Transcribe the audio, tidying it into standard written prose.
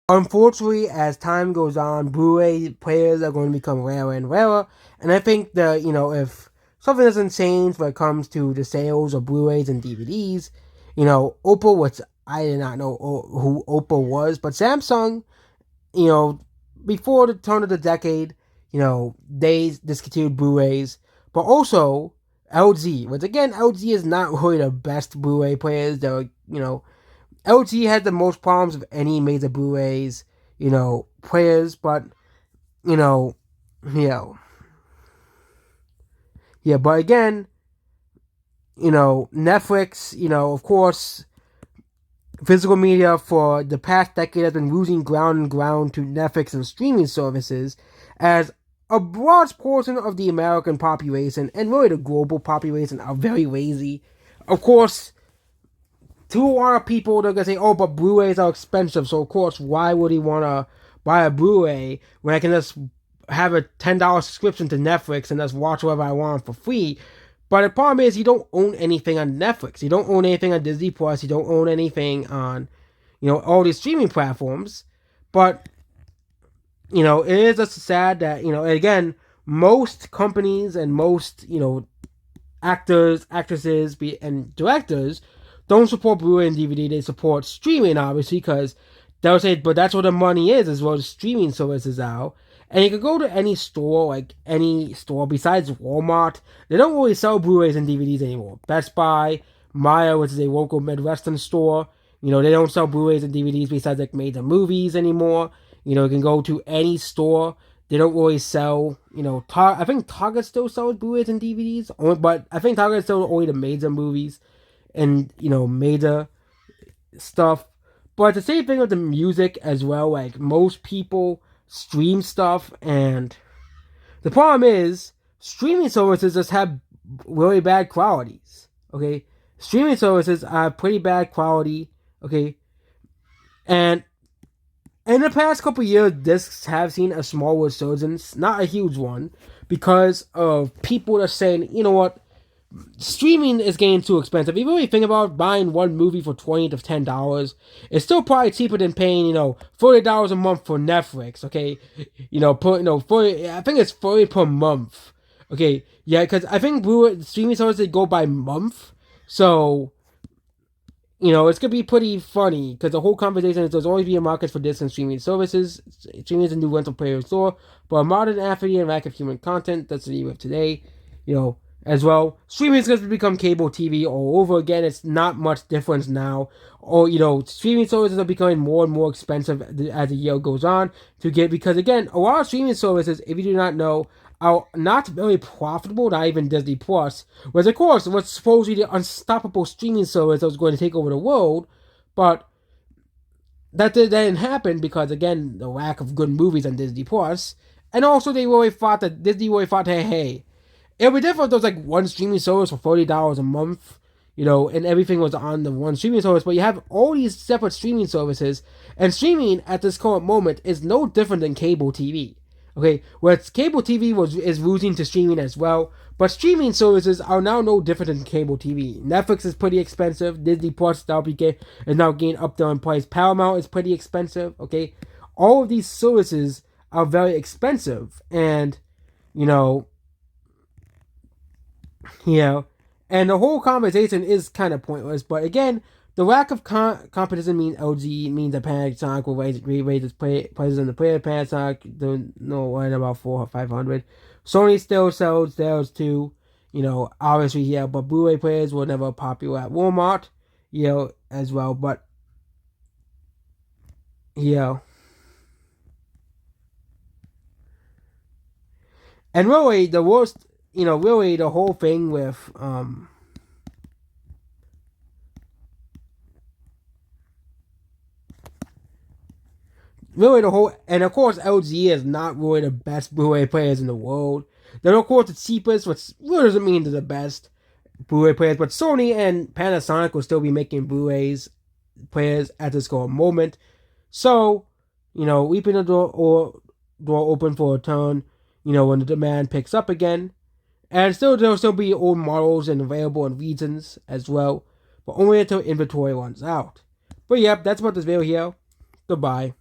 Unfortunately, as time goes on, Blu-ray players are going to become rarer and rarer, and I think that if something doesn't change when it comes to the sales of Blu-rays and DVDs, Oppo, which I did not know who Oppo was, but Samsung, you know, before the turn of the decade, they discontinued Blu-rays, but also LG, which again, LG is not really the best Blu-ray players. LG had the most problems of any major Blu-rays, players, but you know, yeah, yeah. But again, Netflix, of course, physical media for the past decade has been losing ground and ground to Netflix and streaming services, as a large portion of the American population and really the global population are very lazy. Of course, to a lot of people, they're gonna say, "Oh, but Blu-rays are expensive, so of course, why would he wanna buy a Blu-ray when I can just have a $10 subscription to Netflix and just watch whatever I want for free?" But the problem is, you don't own anything on Netflix. You don't own anything on Disney Plus. You don't own anything on, all these streaming platforms. But it is just sad that again, most companies and most actors, actresses, and directors don't support Blu-ray and DVD. They support streaming, obviously, because they'll say, but that's what the money is, as well as streaming services now. And you can go to any store, like any store besides Walmart. They don't really sell Blu-rays and DVDs anymore. Best Buy, Maya, which is a local Midwestern store, they don't sell Blu-rays and DVDs besides like major movies anymore. You can go to any store. They don't really sell, I think Target still sells Blu-rays and DVDs, but I think Target still only the major movies and major stuff. But the same thing with the music as well. Like most people stream stuff, and the problem is streaming services just have really bad qualities. Okay, streaming services have pretty bad quality. Okay, and in the past couple years, discs have seen a small resurgence, not a huge one, because of people are saying, you know what, streaming is getting too expensive. If you really think about buying one movie for $20 to $10, it's still probably cheaper than paying $40 a month for Netflix. Okay, 40. I think it's 40 per month. Okay, yeah, because I think streaming services go by month, so it's gonna be pretty funny because the whole conversation is there's always be a market for disc and streaming services. Streaming is a new rental player store, but a modern apathy and lack of human content that's the need of today. As well, streaming is going to become cable TV all over again. It's not much difference now. Or streaming services are becoming more and more expensive as the year goes on to get, because again, a lot of streaming services, if you do not know, are not very profitable, not even Disney Plus. Whereas, of course, was supposedly the unstoppable streaming service that was going to take over the world, but that didn't happen because, again, the lack of good movies on Disney Plus. And also, Disney really thought, hey, it would be different if there was like one streaming service for $40 a month, and everything was on the one streaming service. But you have all these separate streaming services, and streaming at this current moment is no different than cable TV. Okay, where cable TV is losing to streaming as well, but streaming services are now no different than cable TV. Netflix is pretty expensive. Disney Plus is now getting up there in price. Paramount is pretty expensive. Okay, all of these services are very expensive, and you know and the whole conversation is kind of pointless. But again, the lack of competition means LG means that Panasonic will raise its prices on the player. Panasonic don't know what about 400 or 500. Sony still sells theirs too. Obviously, yeah, but Blu-ray players were never popular at Walmart, as well. But yeah, and really the worst, really the whole thing with really the whole, and of course LG is not really the best Blu-ray players in the world. They're of course the cheapest, which really doesn't mean they're the best Blu-ray players. But Sony and Panasonic will still be making Blu-rays players at this current moment. So, leaving the door open for a turn. When the demand picks up again, and still there'll still be old models and available in regions as well, but only until inventory runs out. But yep, that's about this video here. Goodbye.